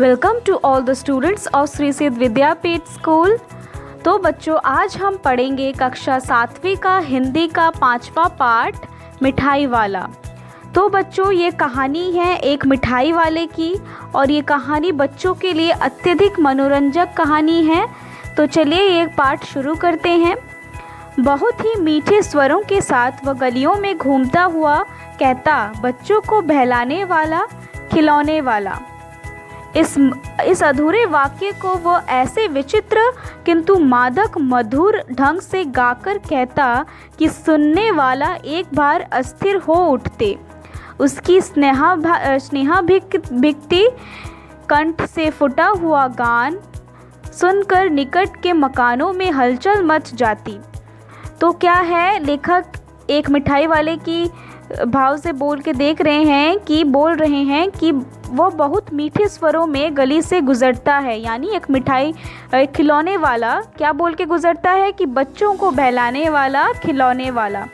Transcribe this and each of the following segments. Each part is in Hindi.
Welcome to all the students of Shri Siddh Vidyapeeth school. तो बच्चों, आज हम पढ़ेंगे कक्षा 7वीं का हिंदी का 5वां पाठ मिठाई वाला। तो बच्चों, ये कहानी है एक मिठाई वाले की और ये कहानी बच्चों के लिए अत्यधिक मनोरंजक कहानी है। तो चलिए ये पाठ शुरू करते हैं। बहुत ही मीठे स्वरों के साथ वह गलियों में घूमता हुआ कहता, बच्चों को बहलाने वाला, खिलौने वाला। इस अधूरे वाक्य को वो ऐसे विचित्र किंतु मादक मधुर ढंग से गाकर कहता कि सुनने वाला एक बार अस्थिर हो उठते। उसकी स्नेहाभिक्ति कंठ से फुटा हुआ गान सुनकर निकट के मकानों में हलचल मच जाती। तो क्या है, लेखक एक मिठाई वाले की भाव से बोल रहे हैं कि वो बहुत मीठे स्वरों में गली से गुजरता है। यानी एक खिलौने वाला क्या बोल के गुजरता है कि बच्चों को बहलाने वाला, खिलौने वाला।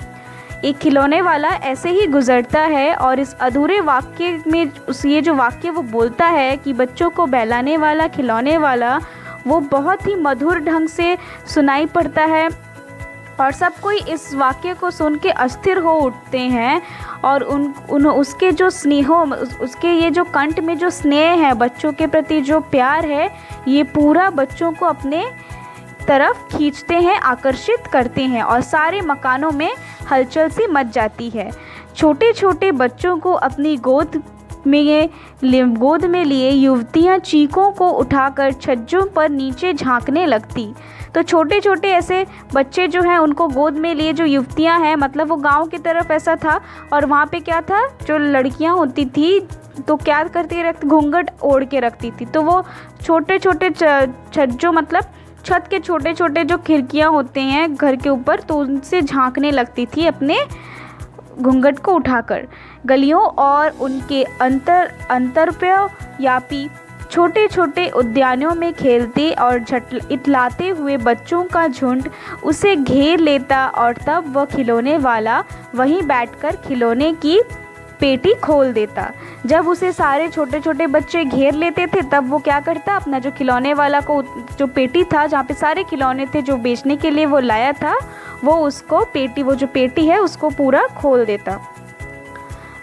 एक खिलौने वाला ऐसे ही गुजरता है और इस अधूरे वाक्य में ये जो वाक्य वो बोलता है कि बच्चों को बहलाने वाला, खिलौने वाला, वो बहुत ही मधुर ढंग से सुनाई पड़ता है और सब कोई इस वाक्य को सुन के अस्थिर हो उठते हैं। और उसके जो उसके ये जो कंठ में जो स्नेह है, बच्चों के प्रति जो प्यार है, ये पूरा बच्चों को अपने तरफ खींचते हैं, आकर्षित करते हैं और सारे मकानों में हलचल सी मच जाती है। छोटे छोटे बच्चों को अपनी गोद में लिए युवतियां चीखों को उठाकर छज्जों पर नीचे झांकने लगती। तो छोटे छोटे ऐसे बच्चे जो हैं, उनको गोद में लिए जो युवतियां हैं, मतलब वो गांव की तरफ ऐसा था और वहाँ पे क्या था, जो लड़कियां होती थी तो क्या करती रखती, घूंघट ओढ़ के रखती थी। तो वो छोटे छोटे छज्जों, मतलब छत के छोटे छोटे जो खिड़कियाँ होते हैं घर के ऊपर, तो उनसे झांकने लगती थी अपने घूंघट को उठाकर। गलियों और उनके अंतरव्यापी छोटे छोटे उद्यानों में खेलते और इटलाते हुए बच्चों का झुंड उसे घेर लेता और तब वह खिलौने वाला वहीं बैठकर खिलौने की पेटी खोल देता। जब उसे सारे छोटे छोटे बच्चे घेर लेते थे, तब वो क्या करता, अपना जो खिलौने वाला को जो पेटी था जहाँ पे सारे खिलौने थे जो बेचने के लिए वो लाया था, वो जो पेटी है उसको पूरा खोल देता।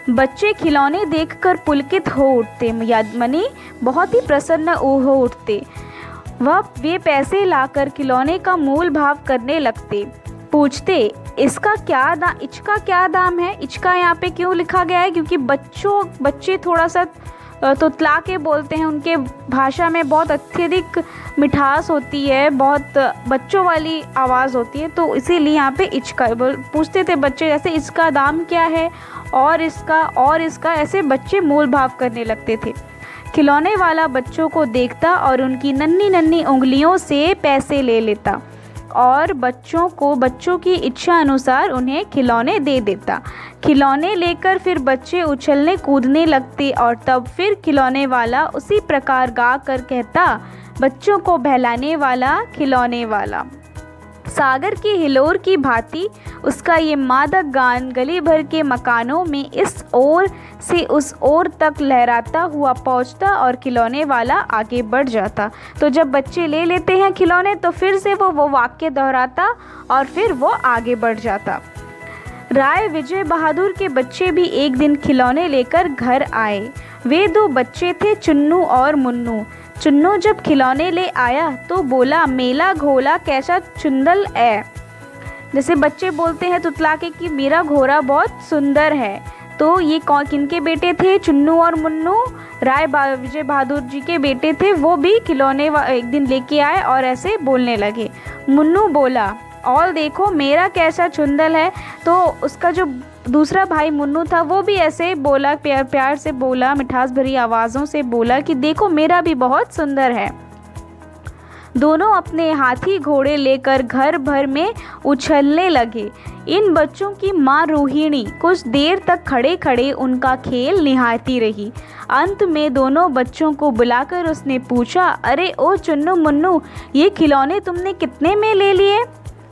बच्चे खिलौने देखकर पुलकित हो उठते, मनी बहुत ही प्रसन्न हो उठते। वे पैसे लाकर खिलौने का मोल भाव करने लगते। पूछते, इसका क्या दाम है? इचका यहाँ पे क्यों लिखा गया है? क्योंकि बच्चे थोड़ा सा तुतला के बोलते हैं, उनके भाषा में बहुत अत्यधिक मिठास होती है, बहुत बच्चों वाली आवाज़ होती है, तो इसीलिए यहाँ पे इचका पूछते थे बच्चे, जैसे इसका दाम क्या है और इसका ऐसे बच्चे मोल भाव करने लगते थे। खिलौने वाला बच्चों को देखता और उनकी नन्ही नन्ही उंगलियों से पैसे ले लेता और बच्चों की इच्छा अनुसार उन्हें खिलौने दे देता। खिलौने लेकर फिर बच्चे उछलने कूदने लगते और तब फिर खिलौने वाला उसी प्रकार गा कर कहता, बच्चों को बहलाने वाला, खिलौने वाला। सागर की हिलोर की भांति उसका ये मादक गान गली भर के मकानों में इस ओर से उस ओर तक लहराता हुआ पहुंचता और खिलौने वाला आगे बढ़ जाता। तो जब बच्चे ले लेते हैं खिलौने, तो फिर से वो वाक्य दोहराता और फिर वो आगे बढ़ जाता। राय विजय बहादुर के बच्चे भी एक दिन खिलौने लेकर घर आए। वे दो बच्चे थे, चुन्नू और मुन्नू। चुन्नू जब खिलौने ले आया तो बोला, मेला घोड़ा कैसा चुंदल है। जैसे बच्चे बोलते हैं तुतला के कि मेरा घोड़ा बहुत सुंदर है। तो ये किनके बेटे थे? चुन्नू और मुन्नू विजय बहादुर जी के बेटे थे। वो भी खिलौने एक दिन लेके आए और ऐसे बोलने लगे। मुन्नू बोला, और देखो मेरा कैसा चुंदल है। तो उसका जो दूसरा भाई मुन्नू था, वो भी ऐसे बोला, प्यार से बोला, मिठास भरी आवाज़ों से बोला कि देखो मेरा भी बहुत सुंदर है। दोनों अपने हाथी घोड़े लेकर घर भर में उछलने लगे। इन बच्चों की माँ रोहिणी कुछ देर तक खड़े खड़े उनका खेल निहारती रही। अंत में दोनों बच्चों को बुलाकर उसने पूछा, अरे ओ चुन्नू मुन्नू, ये खिलौने तुमने कितने में ले लिए?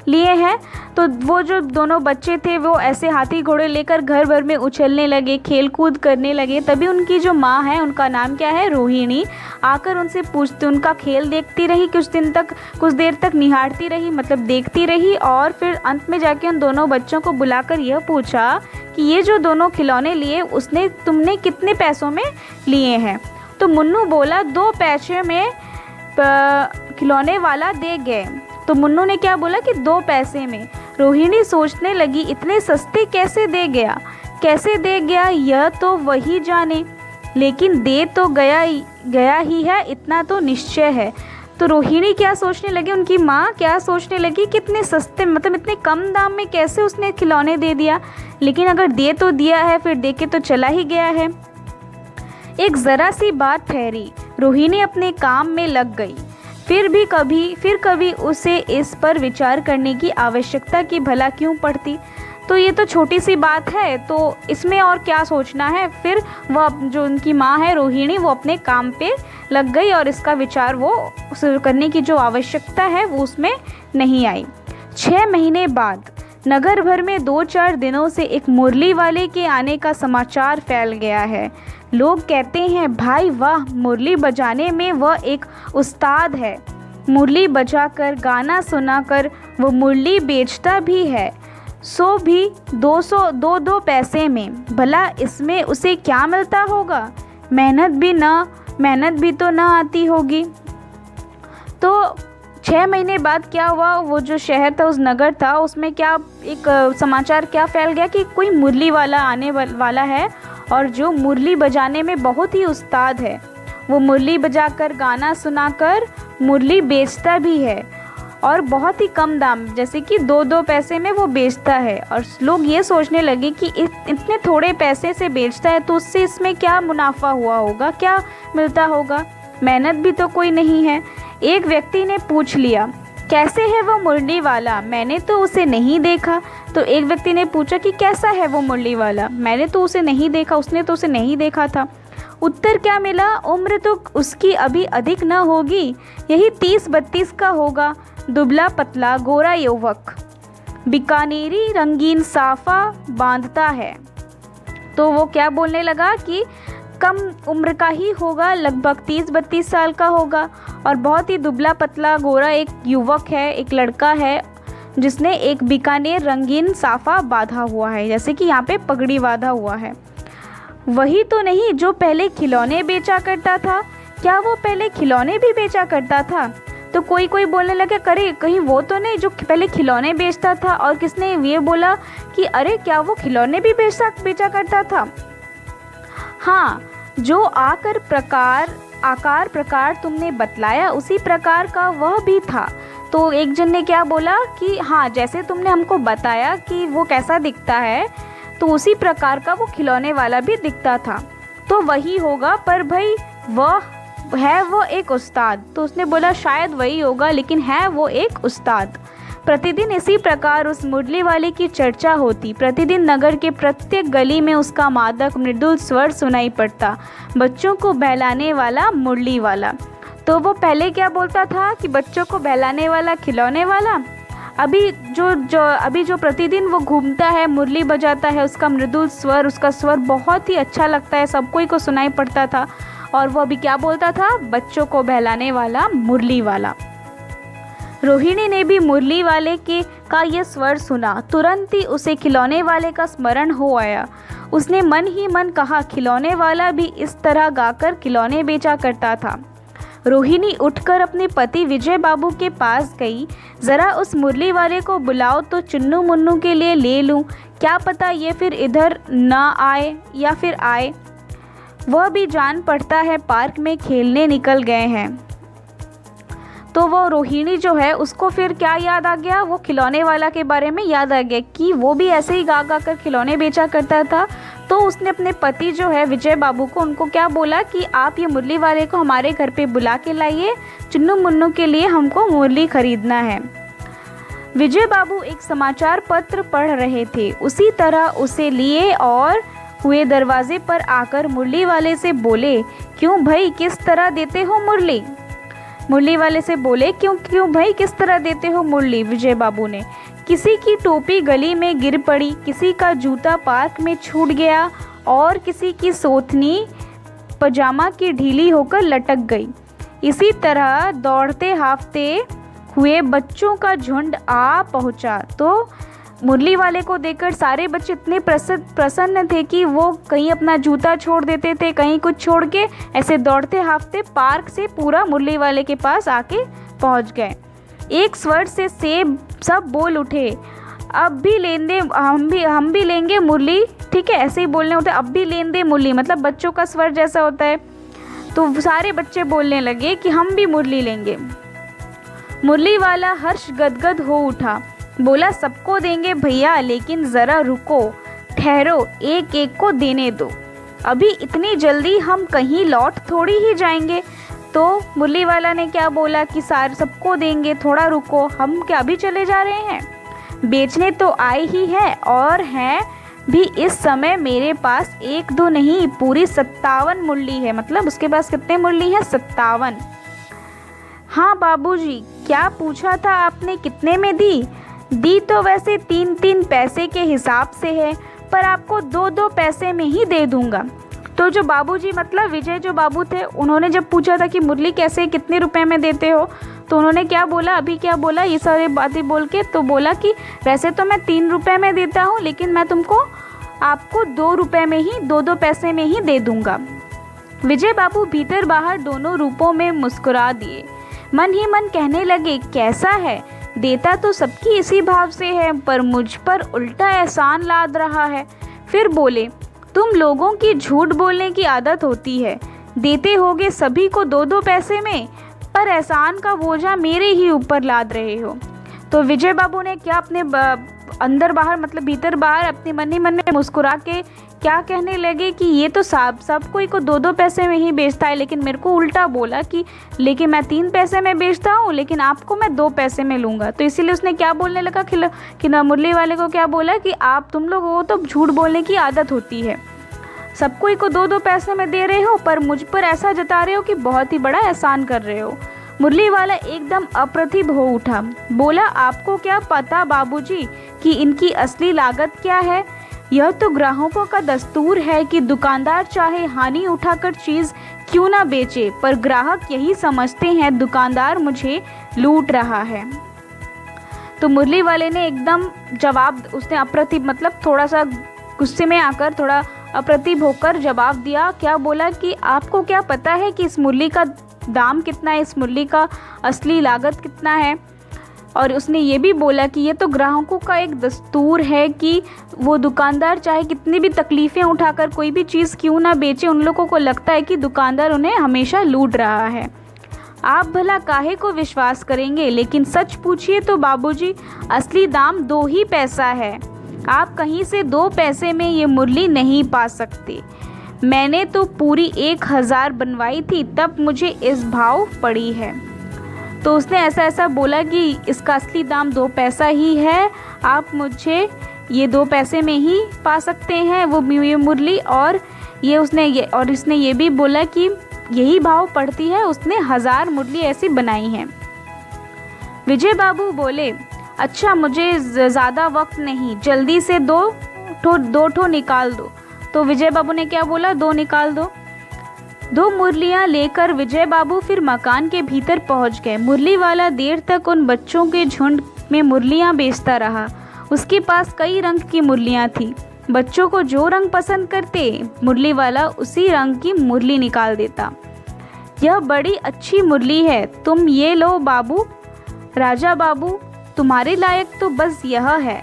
लिए हैं। तो वो जो दोनों बच्चे थे वो ऐसे हाथी घोड़े लेकर घर भर में उछलने लगे, खेल कूद करने लगे। तभी उनकी जो माँ है, उनका नाम क्या है, रोहिणी, आकर उनसे पूछती, उनका खेल देखती रही, कुछ देर तक निहारती रही, मतलब देखती रही। और फिर अंत में जाके उन दोनों बच्चों को बुलाकर यह पूछा कि ये जो दोनों खिलौने लिए तुमने कितने पैसों में लिए हैं। तो मुन्नू बोला 2 पैसे में खिलौने वाला दे गए। तो मुन्नू ने क्या बोला कि 2 पैसे में। रोहिणी सोचने लगी इतने सस्ते कैसे दे गया यह तो वही जाने, लेकिन दे तो गया ही है, इतना तो निश्चय है। तो रोहिणी क्या सोचने लगी, उनकी माँ क्या सोचने लगी कि इतने सस्ते, मतलब इतने कम दाम में कैसे उसने खिलौने दे दिया, लेकिन अगर दे तो दिया है फिर दे के तो चला ही गया है। एक ज़रा सी बात ठहरी, रोहिणी अपने काम में लग गई। फिर कभी उसे इस पर विचार करने की आवश्यकता की भला क्यों पड़ती। तो ये तो छोटी सी बात है, तो इसमें और क्या सोचना है। फिर वह जो उनकी माँ है रोहिणी, वो अपने काम पे लग गई और इसका विचार वो करने की जो आवश्यकता है वो उसमें नहीं आई। 6 महीने बाद नगर भर में 2-4 दिनों से एक मुरली वाले के आने का समाचार फैल गया है। लोग कहते हैं, भाई वाह, मुरली बजाने में वह एक उस्ताद है। मुरली बजाकर गाना सुनाकर वो मुरली बेचता भी है, सो भी 2 पैसे में। भला इसमें उसे क्या मिलता होगा, मेहनत भी तो ना आती होगी। तो 6 महीने बाद क्या हुआ, वो जो शहर था, उस नगर था, उसमें क्या एक समाचार क्या फैल गया कि कोई मुरली वाला आने वाला है और जो मुरली बजाने में बहुत ही उस्ताद है। वो मुरली बजाकर गाना सुनाकर मुरली बेचता भी है और बहुत ही कम दाम, जैसे कि 2 पैसे में वो बेचता है। और लोग ये सोचने लगे कि इतने थोड़े पैसे से बेचता है तो उससे इसमें क्या मुनाफा हुआ होगा, क्या मिलता होगा, मेहनत भी तो कोई नहीं है। एक व्यक्ति ने पूछ लिया, कैसे है वो मुरली वाला, मैंने तो उसे नहीं देखा। तो एक व्यक्ति ने पूछा कि कैसा है वो मुरली वाला, मैंने तो उसे नहीं देखा, उसने तो उसे नहीं देखा था। उत्तर क्या मिला, उम्र तो उसकी अभी अधिक न होगी, यही 30-32 का होगा, दुबला पतला गोरा युवक, बीकानेरी रंगीन साफा बांधता है। तो वो क्या बोलने लगा कि कम उम्र का ही होगा, लगभग 30-32 साल का होगा और बहुत ही दुबला पतला गोरा एक युवक है, एक लड़का है जिसने एक बीकानेर रंगीन साफा बांधा हुआ है, जैसे कि यहाँ पे पगड़ी बांधा हुआ है। वही तो नहीं जो पहले खिलौने बेचा करता था, क्या वो पहले खिलौने भी बेचा करता था। तो कोई बोलने लगे, करे कहीं वो तो नहीं जो पहले खिलौने बेचता था। और किसने ये बोला कि अरे क्या वो खिलौने भी बेचा करता था। हाँ, जो आकार प्रकार तुमने बतलाया उसी प्रकार का वह भी था। तो एक जन ने क्या बोला कि हाँ, जैसे तुमने हमको बताया कि वो कैसा दिखता है तो उसी प्रकार का वो खिलौने वाला भी दिखता था, तो वही होगा। पर भाई वो एक उस्ताद। तो उसने बोला शायद वही होगा, लेकिन है वो एक उस्ताद। प्रतिदिन इसी प्रकार उस मुरली वाले की चर्चा होती। प्रतिदिन नगर के प्रत्येक गली में उसका मादक मृदुल स्वर सुनाई पड़ता, बच्चों को बहलाने वाला मुरली वाला। तो वो पहले क्या बोलता था कि बच्चों को बहलाने वाला, खिलौने वाला। अभी जो प्रतिदिन वो घूमता है, मुरली बजाता है, उसका मृदुल स्वर, उसका स्वर बहुत ही अच्छा लगता है, सबको को सुनाई पड़ता था। और वो अभी क्या बोलता था, बच्चों को बहलाने वाला, मुरली वाला। रोहिणी ने भी मुरली वाले का ये स्वर सुना, तुरंत ही उसे खिलौने वाले का स्मरण हो आया। उसने मन ही मन कहा, खिलौने वाला भी इस तरह गाकर खिलौने बेचा करता था। रोहिणी उठकर अपने पति विजय बाबू के पास गई। ज़रा उस मुरली वाले को बुलाओ तो चुन्नू मुन्नू के लिए ले लूँ, क्या पता ये फिर इधर ना आए या फिर आए। वह भी जान पड़ता है पार्क में खेलने निकल गए हैं। तो वो रोहिणी जो है उसको फिर क्या याद आ गया, वो खिलौने वाला के बारे में याद आ गया कि वो भी ऐसे ही गा कर खिलौने बेचा करता था। तो उसने अपने पति जो है विजय बाबू को, उनको क्या बोला कि आप ये मुरली वाले को हमारे घर पे बुला के लाइए, चुन्नू मुन्नू के लिए हमको मुरली खरीदना है। विजय बाबू एक समाचार पत्र पढ़ रहे थे, उसी तरह उसे लिए और हुए दरवाजे पर आकर मुरली वाले से बोले, क्यों भाई, किस तरह देते हो मुरली। मुरली वाले से बोले, क्यों क्यों भाई, किस तरह देते हो मुरली? विजय बाबू ने, किसी की टोपी गली में गिर पड़ी, किसी का जूता पार्क में छूट गया और किसी की सोथनी पजामा की ढीली होकर लटक गई। इसी तरह दौड़ते हाफते हुए बच्चों का झुंड आ पहुंचा। तो मुरली वाले को देखकर सारे बच्चे इतने प्रसन्न थे कि वो कहीं अपना जूता छोड़ देते थे, कहीं कुछ छोड़ के ऐसे दौड़ते हाफते पार्क से पूरा मुरली वाले के पास आके पहुंच गए। एक स्वर से सब बोल उठे, अब भी लेन दे, हम भी लेंगे मुरली। ठीक है, ऐसे ही बोलने होते, अब भी लेन दे मुरली, मतलब बच्चों का स्वर जैसा होता है। तो सारे बच्चे बोलने लगे कि हम भी मुरली लेंगे। मुरली वाला हर्ष गदगद हो उठा, बोला, सबको देंगे भैया, लेकिन ज़रा रुको, ठहरो, एक एक को देने दो, अभी इतनी जल्दी हम कहीं लौट थोड़ी ही जाएंगे। तो मुरली वाला ने क्या बोला कि सबको देंगे, थोड़ा रुको, हम क्या अभी चले जा रहे हैं? बेचने तो आए ही है, और हैं भी इस समय मेरे पास 1-2 नहीं, पूरी 57 मुरली है। मतलब उसके पास कितने मुरली हैं? 57। हाँ बाबूजी, क्या पूछा था आपने, कितने में दी? दी तो वैसे 3-3 पैसे के हिसाब से है, पर आपको 2-2 पैसे में ही दे दूंगा। तो जो बाबूजी, मतलब विजय जो बाबू थे, उन्होंने जब पूछा था कि मुरली कैसे, कितने रुपए में देते हो, तो उन्होंने क्या बोला, अभी क्या बोला, ये सारी बातें बोल के तो बोला कि वैसे तो मैं 3 रुपए में देता हूँ, लेकिन मैं आपको 2 रुपए में ही, 2-2 पैसे में ही दे दूंगा। विजय बाबू भीतर बाहर दोनों रूपों में मुस्कुरा दिए, मन ही मन कहने लगे, कैसा है, देता तो सबकी इसी भाव से है, पर मुझ पर उल्टा एहसान लाद रहा है। फिर बोले, तुम लोगों की झूठ बोलने की आदत होती है, देते होगे सभी को 2-2 पैसे में, पर एहसान का बोझा मेरे ही ऊपर लाद रहे हो। तो विजय बाबू ने क्या अपने अंदर बाहर, मतलब भीतर बाहर, अपने मन ही मन में मुस्कुरा के क्या कहने लगे कि ये तो सब कोई को 2-2 पैसे में ही बेचता है, लेकिन मेरे को उल्टा बोला कि लेकिन मैं 3 पैसे में बेचता हूँ, लेकिन आपको मैं 2 पैसे में लूँगा। तो इसीलिए उसने क्या बोलने लगा कि ना, मुरली वाले को क्या बोला कि तुम लोगों को तो झूठ बोलने की आदत होती है, सब कोई को 2-2 पैसे में दे रहे हो, पर मुझ पर ऐसा जता रहे हो कि बहुत ही बड़ा एहसान कर रहे हो। मुरली वाला एकदम अप्रतिभ हो उठा, बोला, आपको क्या पता बाबूजी कि इनकी असली लागत क्या है? यह तो ग्राहकों का दस्तूर है कि दुकानदार चाहे हानि उठाकर चीज़ क्यों ना बेचे, पर ग्राहक यही समझते हैं दुकानदार मुझे लूट रहा है। तो मुरली वाले ने एकदम जवाब, उसने अप्रतिभ, मतलब थोड़ा सा गुस्से में आकर, थोड़ा अप्रतिभ होकर जवाब दिया। क्या बोला कि आपको क्या पता है कि इस मुरली का दाम कितना है, इस मुरली का असली लागत कितना है? और उसने ये भी बोला कि ये तो ग्राहकों का एक दस्तूर है कि वो दुकानदार चाहे कितनी भी तकलीफ़ें उठाकर कोई भी चीज़ क्यों ना बेचे, उन लोगों को लगता है कि दुकानदार उन्हें हमेशा लूट रहा है। आप भला काहे को विश्वास करेंगे, लेकिन सच पूछिए तो बाबूजी, असली दाम 2 ही पैसा है। आप कहीं से 2 पैसे में ये मुरली नहीं पा सकते। मैंने तो पूरी 1000 बनवाई थी, तब मुझे इस भाव पड़ी है। तो उसने ऐसा बोला कि इसका असली दाम 2 पैसा ही है, आप मुझे ये 2 पैसे में ही पा सकते हैं वो ये मुरली। और इसने ये भी बोला कि यही भाव पड़ती है। उसने 1000 मुरली ऐसी बनाई हैं। विजय बाबू बोले, अच्छा मुझे ज़्यादा वक्त नहीं, जल्दी से 2 ठो निकाल दो। तो विजय बाबू ने क्या बोला, 2 निकाल दो। 2 मुरलियाँ लेकर विजय बाबू फिर मकान के भीतर पहुंच गए। मुरली वाला देर तक उन बच्चों के झुंड में मुरलियाँ बेचता रहा। उसके पास कई रंग की मुरलियाँ थी। बच्चों को जो रंग पसंद करते, मुरली वाला उसी रंग की मुरली निकाल देता। यह बड़ी अच्छी मुरली है, तुम ये लो बाबू। राजा बाबू, तुम्हारे लायक तो बस यह है।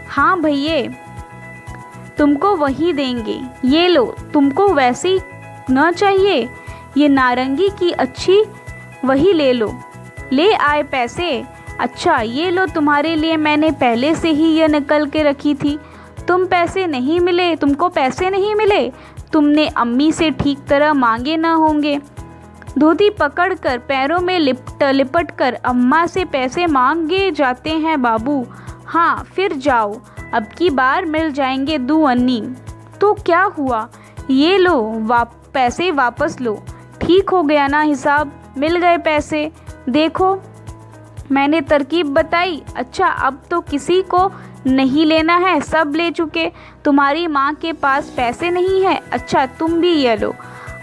हाँ भैये, तुमको वही देंगे, ये लो। तुमको वैसी न चाहिए, ये नारंगी की अच्छी, वही ले लो। ले आए पैसे। अच्छा ये लो, तुम्हारे लिए मैंने पहले से ही यह निकल के रखी थी। तुमको पैसे नहीं मिले, तुमने अम्मी से ठीक तरह मांगे ना होंगे। धोती पकड़कर पैरों में लिपट कर अम्मा से पैसे मांगे जाते हैं बाबू। हाँ फिर जाओ, अब की बार मिल जाएंगे 2 अन्नी। तो क्या हुआ, ये लो पैसे वापस लो। ठीक हो गया ना हिसाब, मिल गए पैसे। देखो मैंने तरकीब बताई। अच्छा अब तो किसी को नहीं लेना है, सब ले चुके। तुम्हारी माँ के पास पैसे नहीं है, अच्छा तुम भी ये लो।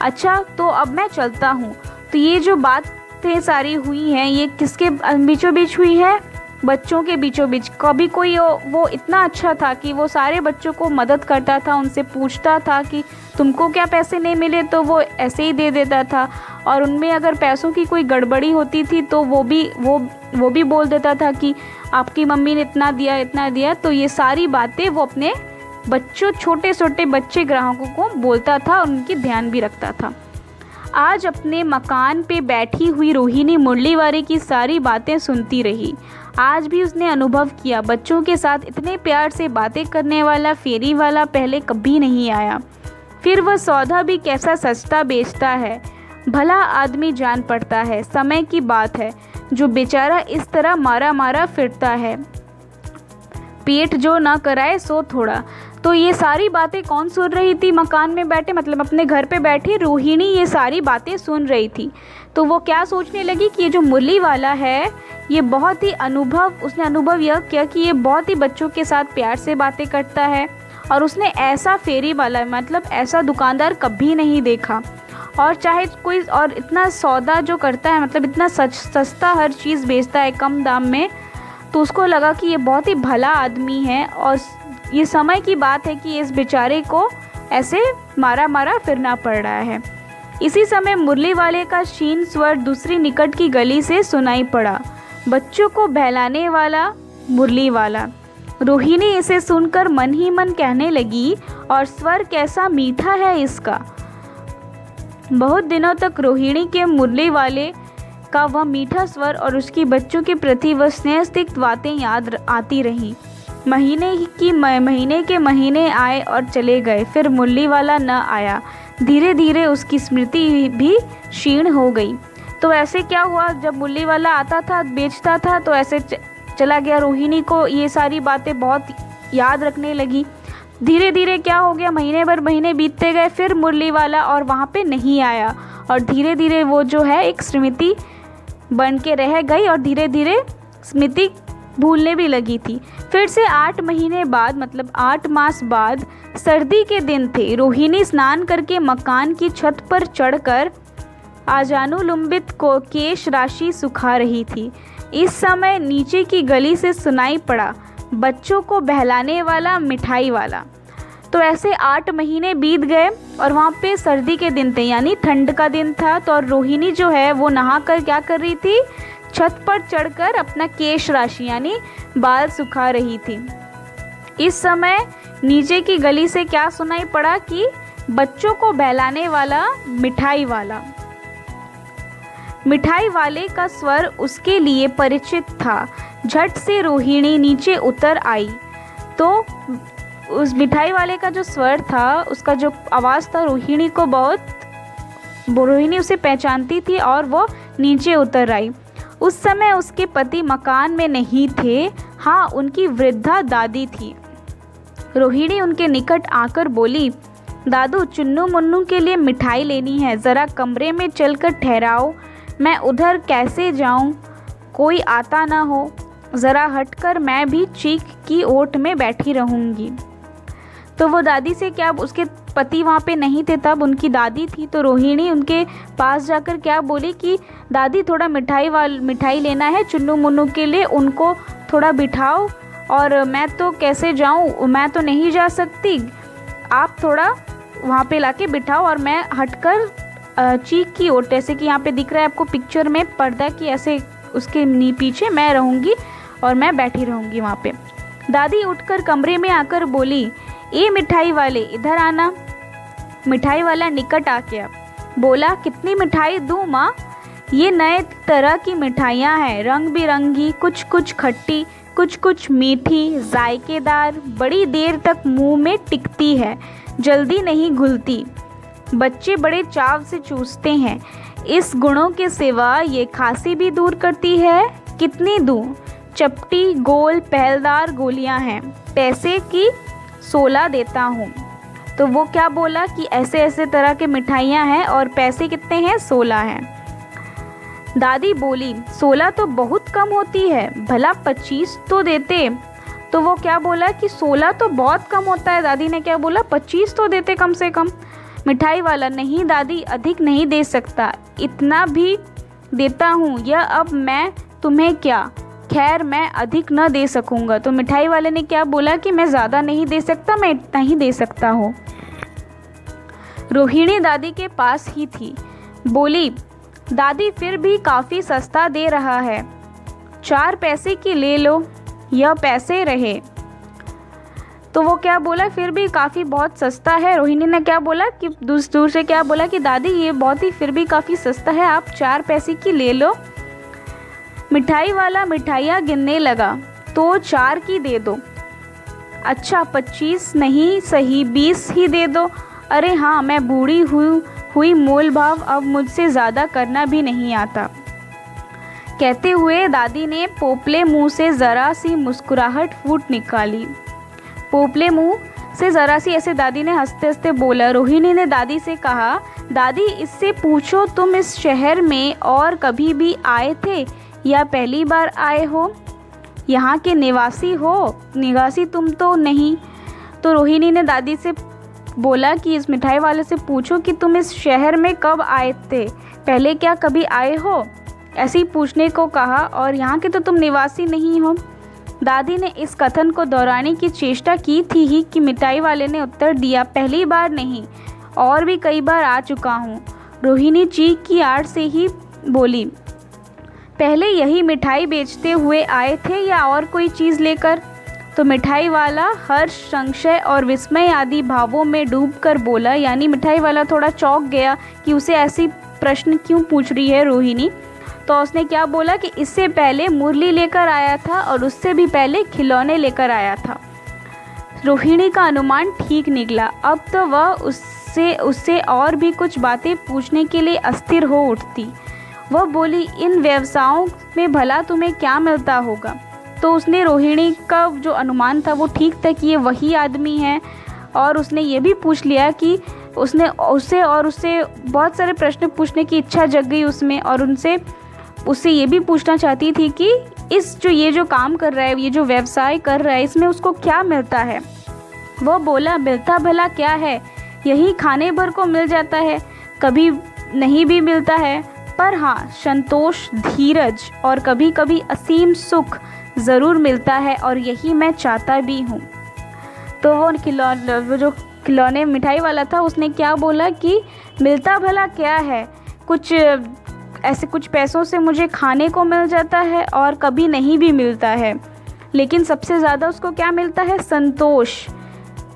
अच्छा तो अब मैं चलता हूँ। तो ये जो बातें सारी हुई हैं ये किसके बीचों बीच हुई है? बच्चों के बीचों बीच। कभी कोई वो इतना अच्छा था कि वो सारे बच्चों को मदद करता था, उनसे पूछता था कि तुमको क्या पैसे नहीं मिले, तो वो ऐसे ही दे देता था। और उनमें अगर पैसों की कोई गड़बड़ी होती थी तो वो भी बोल देता था कि आपकी मम्मी ने इतना दिया इतना दिया। तो ये सारी बातें वो अपने बच्चों, छोटे छोटे बच्चे ग्राहकों को बोलता था और उनकी ध्यान भी रखता था। आज अपने मकान पे बैठी हुई रोहिणी मुरलीवाले की सारी बातें सुनती रही। आज भी उसने अनुभव किया बच्चों के साथ इतने प्यार से बातें करने वाला फेरी वाला पहले कभी नहीं आया। फिर वह सौदा भी कैसा सस्ता बेचता है, भला आदमी जान पड़ता है। समय की बात है जो बेचारा इस तरह मारा मारा फिरता है, पेट जो ना कराए सो थोड़ा। तो ये सारी बातें कौन सुन रही थी? मकान में बैठे, मतलब अपने घर पे बैठी रोहिणी ये सारी बातें सुन रही थी। तो वो क्या सोचने लगी कि ये जो मुरली वाला है ये बहुत ही उसने अनुभव यह किया कि ये बहुत ही बच्चों के साथ प्यार से बातें करता है। और उसने ऐसा फेरी वाला, मतलब ऐसा दुकानदार कभी नहीं देखा। और चाहे कोई और इतना सौदा जो करता है, मतलब इतना सस्ता हर चीज़ बेचता है कम दाम में, तो उसको लगा कि ये बहुत ही भला आदमी है। और ये समय की बात है कि इस बेचारे को ऐसे मारा मारा फिरना पड़ रहा है। इसी समय मुरली वाले का क्षीण स्वर दूसरी निकट की गली से सुनाई पड़ा, बच्चों को बहलाने वाला मुरली वाला। रोहिणी इसे सुनकर मन ही मन कहने लगी, और स्वर कैसा मीठा है इसका। बहुत दिनों तक रोहिणी के मुरली वाले का वह मीठा स्वर और उसकी बच्चों के प्रति वह स्नेह स्निग्ध बातें याद आती रहीं। महीने के महीने आए और चले गए, फिर मुरली वाला न आया। धीरे धीरे उसकी स्मृति भी क्षीण हो गई। तो ऐसे क्या हुआ, जब मुरली वाला आता था बेचता था तो ऐसे चला गया। रोहिणी को ये सारी बातें बहुत याद रखने लगी। धीरे धीरे क्या हो गया, महीने बीतते गए, फिर मुरली वाला और वहाँ पे नहीं आया। और धीरे धीरे वो जो है एक स्मृति बन के रह गई और धीरे धीरे स्मृति भूलने भी लगी थी। फिर से 8 महीने बाद, मतलब 8 मास बाद, सर्दी के दिन थे। रोहिणी स्नान करके मकान की छत पर चढ़कर आजानुलंबित को केश राशि सुखा रही थी। इस समय नीचे की गली से सुनाई पड़ा, बच्चों को बहलाने वाला मिठाई वाला। तो ऐसे 8 महीने बीत गए और वहाँ पे सर्दी के दिन थे, यानी ठंड का दिन था। तो और रोहिणी जो है वो नहाकर क्या कर रही थी, छत पर चढ़कर अपना केश राशि यानी बाल सुखा रही थी। इस समय नीचे की गली से क्या सुनाई पड़ा कि बच्चों को बहलाने वाला मिठाई वाला। मिठाई वाले का स्वर उसके लिए परिचित था। झट से रोहिणी नीचे उतर आई तो उस मिठाई वाले का जो स्वर था, उसका जो आवाज़ था, रोहिणी उसे पहचानती थी और वो नीचे उतर आई। उस समय उसके पति मकान में नहीं थे, हाँ उनकी वृद्धा दादी थी। रोहिणी उनके निकट आकर बोली, दादू चुन्नू मुन्नू के लिए मिठाई लेनी है, ज़रा कमरे में चलकर ठहराओ। मैं उधर कैसे जाऊं, कोई आता ना हो, ज़रा हटकर मैं भी चीख की ओट में बैठी रहूंगी। तो वो दादी से क्या, उसके पति वहाँ पे नहीं थे तब, उनकी दादी थी। तो रोहिणी उनके पास जाकर क्या बोली कि दादी थोड़ा मिठाई लेना है चुन्नू मुन्नू के लिए, उनको थोड़ा बिठाओ। और मैं तो कैसे जाऊँ, मैं तो नहीं जा सकती, आप थोड़ा वहाँ पे लाके बिठाओ और मैं हटकर चीख की ओर, जैसे कि यहाँ पे दिख रहा है आपको पिक्चर में पर्दा की, ऐसे उसके पीछे मैं रहूँगी और मैं बैठी रहूँगी वहाँ पे। दादी उठकर कमरे में आकर बोली, ए मिठाई वाले इधर आना। मिठाई वाला निकट आ गया, बोला कितनी मिठाई दूँ माँ? ये नए तरह की मिठाइयाँ हैं, रंग बिरंगी, कुछ कुछ खट्टी, कुछ कुछ मीठी, जायकेदार, बड़ी देर तक मुंह में टिकती है, जल्दी नहीं घुलती, बच्चे बड़े चाव से चूसते हैं। इस गुणों के सिवा ये खांसी भी दूर करती है। कितनी दूँ? चपटी गोल पहलदार गोलियां हैं, पैसे की 16 देता हूँ। तो वो क्या बोला कि ऐसे ऐसे तरह के मिठाइयाँ हैं और पैसे कितने हैं? 16 हैं। दादी बोली, 16 तो बहुत कम होती है, भला 25 तो देते। तो वो क्या बोला कि 16 तो बहुत कम होता है। दादी ने क्या बोला, 25 तो देते कम से कम। मिठाई वाला, नहीं दादी, अधिक नहीं दे सकता, इतना भी देता हूँ, यह अब मैं तुम्हें क्या, खैर मैं अधिक न दे सकूँगा। तो मिठाई वाले ने क्या बोला कि मैं ज़्यादा नहीं दे सकता, मैं इतना ही दे सकता हूँ। रोहिणी दादी के पास ही थी, बोली, दादी फिर भी काफ़ी सस्ता दे रहा है, 4 पैसे की ले लो, यह पैसे रहे। तो वो क्या बोला, फिर भी काफ़ी बहुत सस्ता है। रोहिणी ने क्या बोला कि दूर से क्या बोला कि दादी ये बहुत ही फिर भी काफ़ी सस्ता है, आप 4 पैसे की ले लो। मिठाई वाला मिठाइयाँ गिनने लगा, तो 4 की दे दो। अच्छा 25 नहीं सही 20 ही दे दो। अरे हाँ, मैं बूढ़ी हुई मोल भाव अब मुझसे ज़्यादा करना भी नहीं आता। कहते हुए दादी ने पोपले मुंह से ज़रा सी मुस्कुराहट फूट निकाली। पोपले मुंह से ज़रा सी ऐसे दादी ने हंसते हंसते बोला। रोहिणी ने दादी से कहा, दादी इससे पूछो तुम इस शहर में और कभी भी आए थे या पहली बार आए हो, यहाँ के निवासी तुम तो नहीं। तो रोहिणी ने दादी से बोला कि इस मिठाई वाले से पूछो कि तुम इस शहर में कब आए थे, पहले क्या कभी आए हो, ऐसे ही पूछने को कहा, और यहाँ के तो तुम निवासी नहीं हो। दादी ने इस कथन को दोहराने की चेष्टा की थी ही कि मिठाई वाले ने उत्तर दिया, पहली बार नहीं, और भी कई बार आ चुका हूँ। रोहिणी चीख की आड़ से ही बोली, पहले यही मिठाई बेचते हुए आए थे या और कोई चीज़ लेकर? तो मिठाई वाला हर्ष, संशय और विस्मय आदि भावों में डूबकर बोला, यानी मिठाई वाला थोड़ा चौंक गया कि उसे ऐसी प्रश्न क्यों पूछ रही है रोहिणी। तो उसने क्या बोला कि इससे पहले मुरली लेकर आया था और उससे भी पहले खिलौने लेकर आया था। रोहिणी का अनुमान ठीक निकला। अब तो वह उससे और भी कुछ बातें पूछने के लिए अस्थिर हो उठती। वह बोली, इन व्यवसायों में भला तुम्हें क्या मिलता होगा? तो उसने रोहिणी का जो अनुमान था वो ठीक था कि ये वही आदमी है, और उसने ये भी पूछ लिया कि उससे बहुत सारे प्रश्न पूछने की इच्छा जग गई उसमें, और उससे ये भी पूछना चाहती थी कि ये जो काम कर रहा है, ये जो व्यवसाय कर रहा है, इसमें उसको क्या मिलता है। वो बोला, मिलता भला क्या है, यही खाने भर को मिल जाता है, कभी नहीं भी मिलता है, पर हाँ संतोष, धीरज और कभी कभी असीम सुख ज़रूर मिलता है, और यही मैं चाहता भी हूँ। तो वो जो खिलौने मिठाई वाला था उसने क्या बोला कि मिलता भला क्या है, कुछ पैसों से मुझे खाने को मिल जाता है और कभी नहीं भी मिलता है, लेकिन सबसे ज़्यादा उसको क्या मिलता है,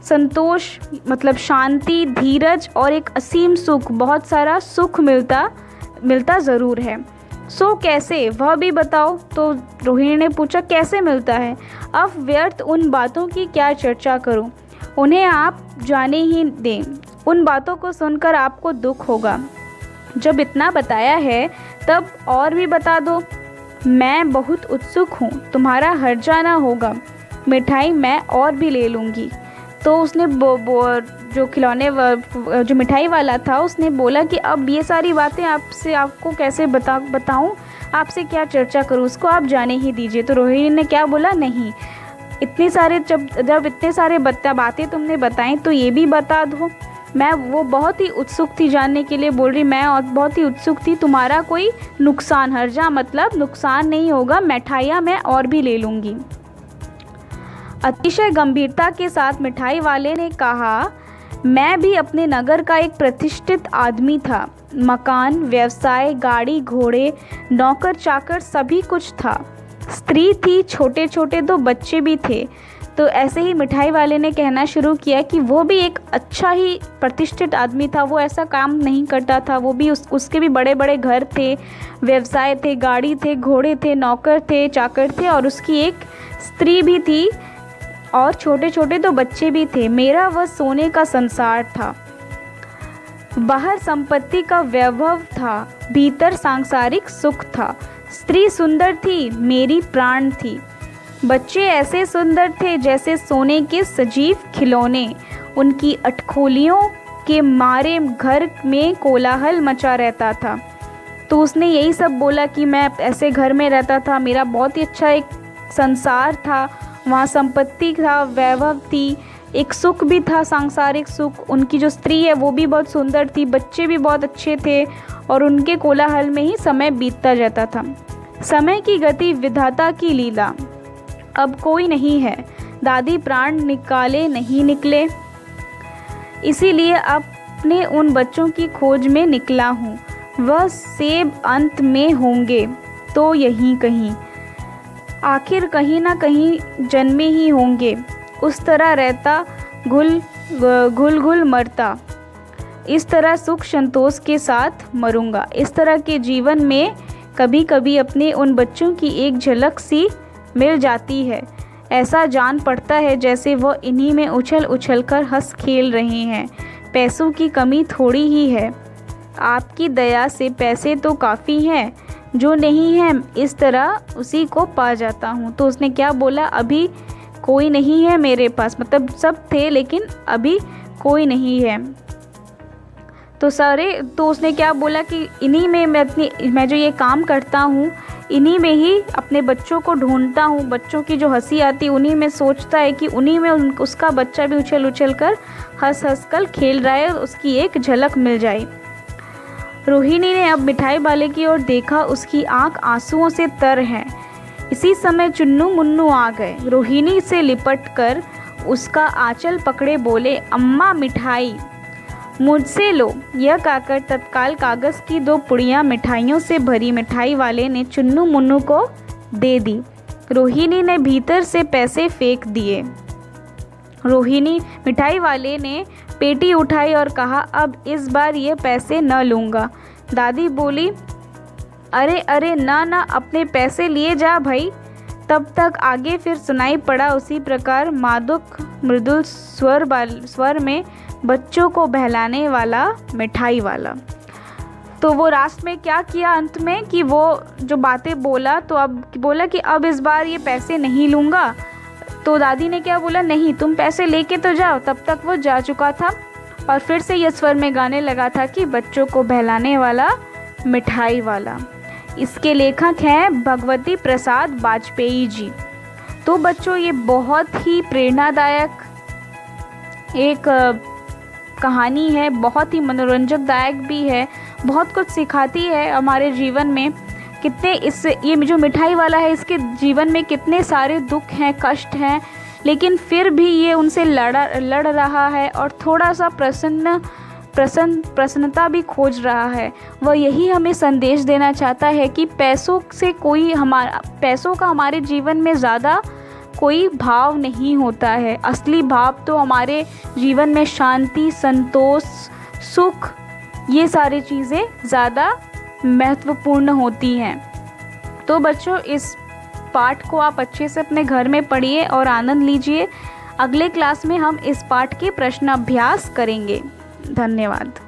संतोष मतलब शांति, धीरज और एक असीम सुख, बहुत सारा सुख मिलता ज़रूर है। सो कैसे, वह भी बताओ। तो रोहिणी ने पूछा, कैसे मिलता है? अब व्यर्थ उन बातों की क्या चर्चा करूं, उन्हें आप जाने ही दें, उन बातों को सुनकर आपको दुख होगा। जब इतना बताया है तब और भी बता दो, मैं बहुत उत्सुक हूँ, तुम्हारा हर्जा ना होगा, मिठाई मैं और भी ले लूँगी। तो उसने जो मिठाई वाला था उसने बोला कि अब ये सारी बातें आपको कैसे बताऊं, आपसे क्या चर्चा करूं, उसको आप जाने ही दीजिए। तो रोहिणी ने क्या बोला, नहीं, जब इतने सारे बातें तुमने बताई तो ये भी बता दो। वो बहुत ही उत्सुक थी जानने के लिए, बोल रही मैं और बहुत ही उत्सुक थी, तुम्हारा कोई नुकसान, हर्जा मतलब नुकसान नहीं होगा, मिठाइयाँ मैं और भी ले लूँगी। अतिशय गंभीरता के साथ मिठाई वाले ने कहा, मैं भी अपने नगर का एक प्रतिष्ठित आदमी था, मकान, व्यवसाय, गाड़ी घोड़े, नौकर चाकर सभी कुछ था, स्त्री थी, छोटे छोटे 2 बच्चे भी थे। तो ऐसे ही मिठाई वाले ने कहना शुरू किया कि वो भी एक अच्छा ही प्रतिष्ठित आदमी था, वो ऐसा काम नहीं करता था, वो भी उसके भी बड़े बड़े घर थे, व्यवसाय थे, गाड़ी थे, घोड़े थे, नौकर थे, चाकर थे, और उसकी एक स्त्री भी थी और छोटे छोटे 2 बच्चे भी थे। मेरा वह सोने का संसार था, बाहर संपत्ति का वैभव था, भीतर सांसारिक सुख था। स्त्री सुंदर थी, मेरी प्राण थी, बच्चे ऐसे सुंदर थे जैसे सोने के सजीव खिलौने। उनकी अटखोलियों के मारे घर में कोलाहल मचा रहता था। तो उसने यही सब बोला कि मैं ऐसे घर में रहता था, मेरा बहुत ही अच्छा एक संसार था, वहाँ संपत्ति था, वैभव थी, एक सुख भी था, सांसारिक सुख। उनकी जो स्त्री है वो भी बहुत सुंदर थी, बच्चे भी बहुत अच्छे थे और उनके कोलाहल में ही समय बीतता जाता था। समय की गति, विधाता की लीला, अब कोई नहीं है, दादी प्राण निकाले नहीं निकले, इसीलिए अपने उन बच्चों की खोज में निकला हूँ। वह सेब अंत में होंगे तो यहीं कहीं, आखिर कहीं ना कहीं जन्मे ही होंगे। उस तरह रहता घुल घुल मरता, इस तरह सुख संतोष के साथ मरूंगा। इस तरह के जीवन में कभी कभी अपने उन बच्चों की एक झलक सी मिल जाती है। ऐसा जान पड़ता है जैसे वह इन्हीं में उछल उछल कर हंस खेल रहे हैं। पैसों की कमी थोड़ी ही है, आपकी दया से पैसे तो काफ़ी हैं, जो नहीं है इस तरह उसी को पा जाता हूँ। तो उसने क्या बोला, अभी कोई नहीं है मेरे पास, मतलब सब थे लेकिन अभी कोई नहीं है। तो उसने क्या बोला कि इन्हीं में मैं जो ये काम करता हूँ, इन्हीं में ही अपने बच्चों को ढूंढता हूँ। बच्चों की जो हंसी आती है उन्हीं में सोचता है कि उन्हीं में उसका बच्चा भी उछल उछल कर हंस हंस कर खेल रहा है, उसकी एक झलक मिल जाए। रोहिणी ने अब मिठाई वाले की ओर देखा, उसकी आंख आंसुओं से तर है। इसी समय चुन्नू मुन्नू आ गए, रोहिणी से लिपट कर उसका आंचल पकड़े बोले, अम्मा मिठाई मुझसे लो। यह कहकर तत्काल कागज़ की 2 पुड़ियाँ मिठाइयों से भरी मिठाई वाले ने चुन्नू मुन्नू को दे दी। रोहिणी ने भीतर से पैसे फेंक दिए। मिठाई वाले ने पेटी उठाई और कहा, अब इस बार ये पैसे न लूँगा। दादी बोली, अरे अरे ना ना, अपने पैसे लिए जा भाई। तब तक आगे फिर सुनाई पड़ा उसी प्रकार मादक मृदुल स्वर में बच्चों को बहलाने वाला मिठाई वाला। तो वो रास्ते में क्या किया अंत में कि वो जो बातें बोला, तो अब बोला कि अब इस बार ये पैसे नहीं लूँगा। तो दादी ने क्या बोला, नहीं तुम पैसे लेके तो जाओ। तब तक वो जा चुका था और फिर से ये स्वर में गाने लगा था कि बच्चों को बहलाने वाला मिठाई वाला। इसके लेखक हैं भगवती प्रसाद वाजपेयी जी। तो बच्चों, ये बहुत ही प्रेरणादायक एक कहानी है, बहुत ही मनोरंजक दायक भी है, बहुत कुछ सिखाती है हमारे जीवन में। कितने ये जो मिठाई वाला है, इसके जीवन में कितने सारे दुख हैं, कष्ट हैं, लेकिन फिर भी ये उनसे लड़ रहा है और थोड़ा सा प्रसन्नता भी खोज रहा है। वह यही हमें संदेश देना चाहता है कि पैसों का हमारे जीवन में ज़्यादा कोई भाव नहीं होता है। असली भाव तो हमारे जीवन में शांति, संतोष, सुख, ये सारी चीज़ें ज़्यादा महत्वपूर्ण होती हैं। तो बच्चों, इस पाठ को आप अच्छे से अपने घर में पढ़िए और आनंद लीजिए। अगले क्लास में हम इस पाठ के प्रश्न अभ्यास करेंगे। धन्यवाद।